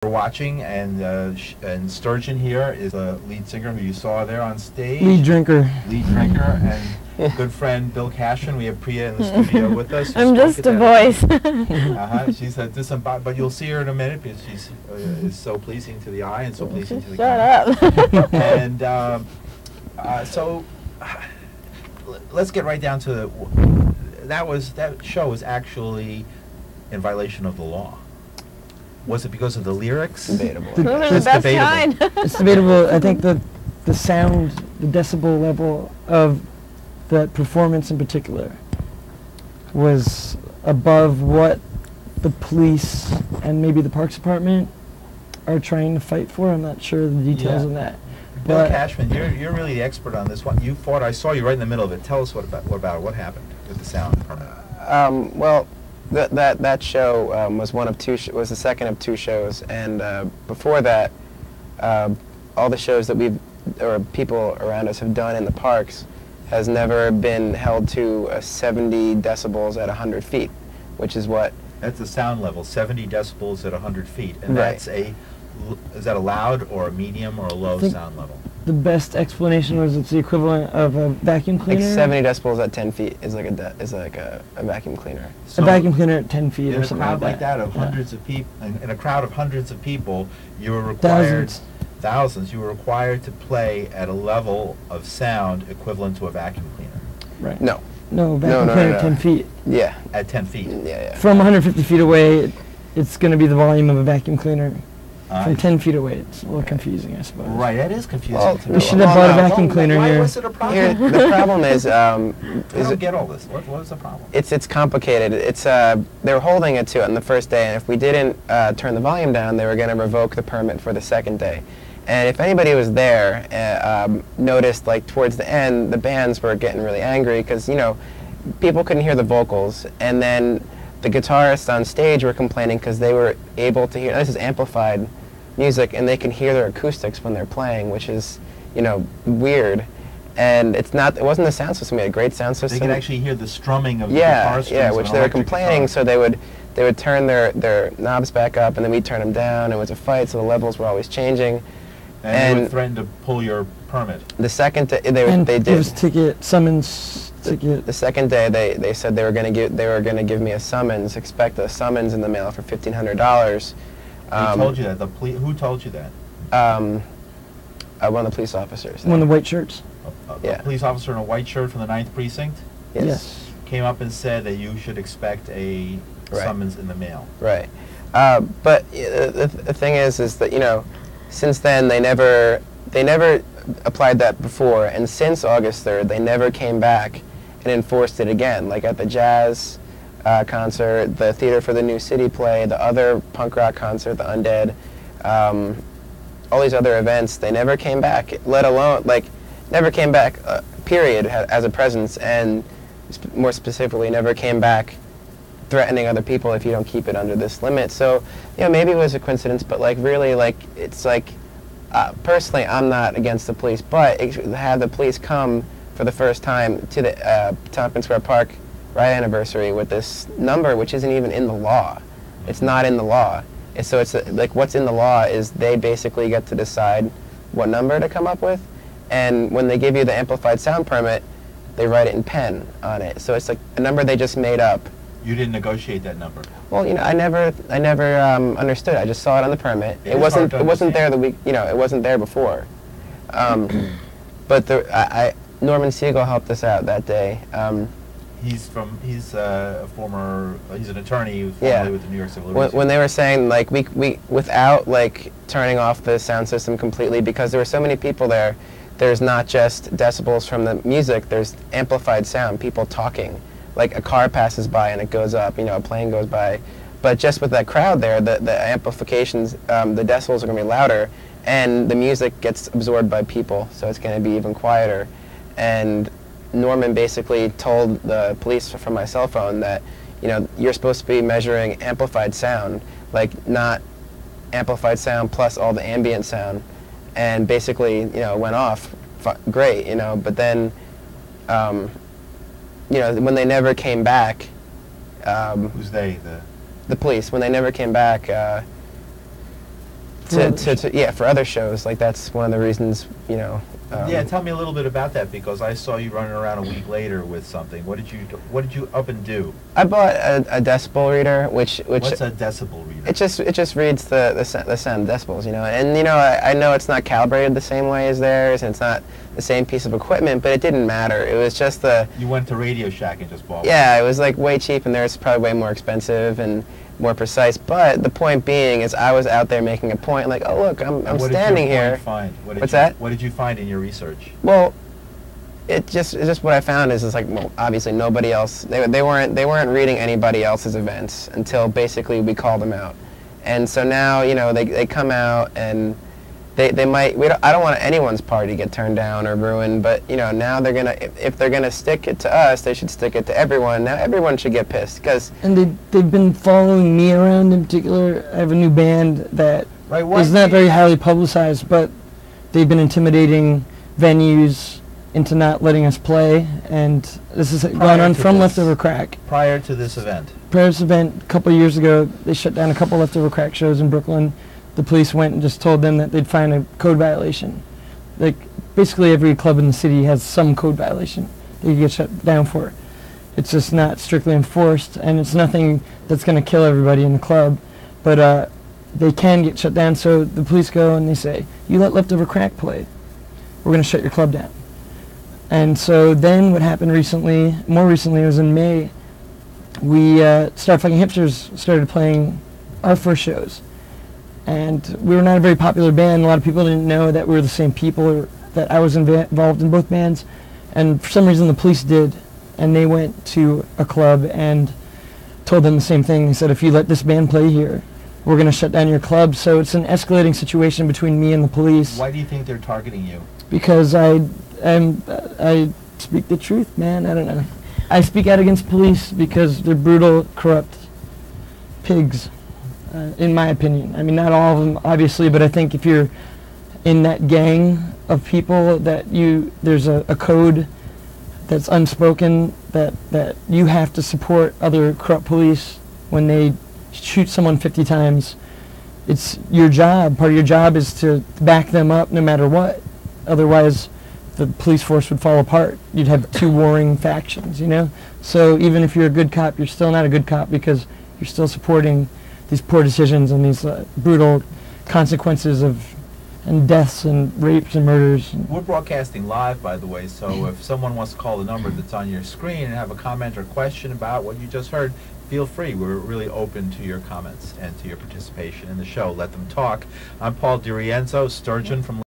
We're watching, and Sturgeon here is the lead singer who you saw there on stage. Lead drinker. Lead drinker, and good friend Bill Cashman. We have Priya in the studio with us. I'm just a voice. She's a disembodied, but you'll see her in a minute because she's is so pleasing to the eye and so pleasing to the camera. Shut up. And so let's get right down to that show was actually in violation of the law. Was it because of the lyrics? Debatable. Those are the It's best debatable. kind. It's debatable. I think the sound, the decibel level of that performance in particular was above what the police and maybe the Parks Department are trying to fight for. I'm not sure the details of that. Bill But Cashman, you're really the expert on this one. You fought. I saw you right in the middle of it. Tell us what about it. What happened with the sound permit? Well, that show was one of two. Was the second of two shows, and before that, all the shows that people around us have done in the parks has never been held to 70 decibels at 100 feet, which is what. That's the sound level, 70 decibels at 100 feet, and Right. that's is that a loud or a medium or a low think sound level? the best explanation was it's the equivalent of a vacuum Like cleaner. 70 decibels at 10 feet is like a vacuum cleaner. So a vacuum cleaner at 10 feet in or a something crowd like like that of Yeah. hundreds of people, in a crowd of hundreds of people, you were required Thousands. You were required to play at a level of sound equivalent to a vacuum cleaner Right. No. No, vacuum no, cleaner no. at 10 feet. Yeah. at 10 feet. Yeah. From 150 feet away, it's going to be the volume of a vacuum cleaner. From Uh, 10 feet away, it's a little confusing, I suppose. Right, that is confusing. Well, to me. we should have bought a vacuum cleaner why here. was it a problem? Here, the problem is I don't get all this. What was the problem? it's complicated. They were holding it to it on the first day, and if we didn't turn the volume down, they were going to revoke the permit for the second day. And if anybody was there, noticed like towards the end, the bands were getting really angry because people couldn't hear the vocals, and then the guitarists on stage were complaining because they were able to hear. This is amplified music, and they can hear their acoustics when they're playing, which is weird. And it wasn't the sound system. We had a great sound system. They could actually hear the strumming of the guitar strings. Yeah, of which an they were electric complaining, guitar. so they would turn their knobs back up, and then we'd turn them down. It was a fight, so the levels were always changing. And they would and threaten to pull your permit. The second day, And they it did. was summons ticket. The second day, they said they were going to give me a summons. Expect a summons in the mail for $1,500. Who told you that? Who told you that? One of the police officers. One of the white shirts. A Yeah. police officer in a white shirt from the 9th Precinct Yes. came up and said that you should expect a Right. summons in the mail. Right. But the thing is that since then they never applied that before, and since August 3rd they never came back and enforced it again. Like at the jazz concert, the Theater for the New City play, the other punk rock concert, the Undead, all these other events, they never came back. Let alone never came back. Period. As a presence, and more specifically, never came back threatening other people if you don't keep it under this limit. So, maybe it was a coincidence, but really, it's personally, I'm not against the police, but have the police come for the first time to the Tompkins Square Park riot anniversary with this number, which isn't even in the law. It's not in the law. And so it's what's in the law is they basically get to decide what number to come up with, and when they give you the amplified sound permit, they write it in pen on it. So it's like a number they just made up. You didn't negotiate that number. Well, I never understood. I just saw it on the permit. It is hard to It wasn't there understand. it wasn't there before. But Norman Siegel helped us out that day. He's an attorney who was Yeah. formerly with the New York Civil When Liberties. they were saying we without turning off the sound system completely, because there were so many people there, there's not just decibels from the music. There's amplified sound, people talking. Like a car passes by and it goes up, a plane goes by. But just with that crowd there, the amplifications, the decibels are going to be louder, and the music gets absorbed by people, so it's going to be even quieter. And Norman basically told the police from my cell phone that, you're supposed to be measuring amplified sound, not amplified sound plus all the ambient sound. And basically, went off great, but then, when they never came back, Who's they? the police, when they never came back, for other shows. Like that's one of the reasons, you know. Yeah, tell me a little bit about that, because I saw you running around a week later with something. What did you up and do? I bought a decibel reader, which What's a decibel reader? it just reads the sound decibels, you know. And you know, I know it's not calibrated the same way as theirs, and it's not the same piece of equipment, but it didn't matter. It was just You went to Radio Shack and just bought one. Yeah, it was like way cheap, and theirs probably way more expensive and more precise. But the point being is, I was out there making a point, like, oh look, I'm standing here. What's that? What did you find in your research? Well, it's just what I found is like, well, obviously nobody else, they weren't reading anybody else's events until basically we called them out. And so now, you know, they come out and they might, I don't want anyone's party to get turned down or ruined, but you know, now they're gonna, if they're gonna stick it to us, they should stick it to everyone. Now everyone should get pissed, because And they've been following me around in particular. I have a new band that is not very highly publicized, but they've been intimidating venues into not letting us play, and this has gone on from Leftover Crack. Prior to this event? Prior to this event, a couple of years ago, they shut down a couple Leftover Crack shows in Brooklyn. The police went and just told them that they'd find a code violation. Like, basically every club in the city has some code violation that you get shut down for. It's just not strictly enforced, and it's nothing that's going to kill everybody in the club, but they can get shut down. So the police go and they say, you let Leftover Crack play, we're going to shut your club down. And so then what happened recently, more recently, it was in May, we Start Fucking Hipsters started playing our first shows. And we were not a very popular band. A lot of people didn't know that we were the same people, or that I was involved in both bands. And for some reason the police did. And they went to a club and told them the same thing. They said, if you let this band play here, we're going to shut down your club. So it's an escalating situation between me and the police. Why do you think they're targeting you? Because I speak the truth, man. I don't know. I speak out against police because they're brutal, corrupt pigs. In my opinion. I mean, not all of them, obviously, but I think if you're in that gang of people, that there's a code that's unspoken, that you have to support other corrupt police when they shoot someone 50 times. It's your job. Part of your job is to back them up no matter what. Otherwise, the police force would fall apart. You'd have two warring factions, you know? So even if you're a good cop, you're still not a good cop, because you're still supporting these poor decisions and these brutal consequences and deaths and rapes and murders. We're broadcasting live, by the way, so if someone wants to call the number that's on your screen and have a comment or question about what you just heard, feel free. We're really open to your comments and to your participation in the show. Let them talk. I'm Paul DiRienzo, Sturgeon from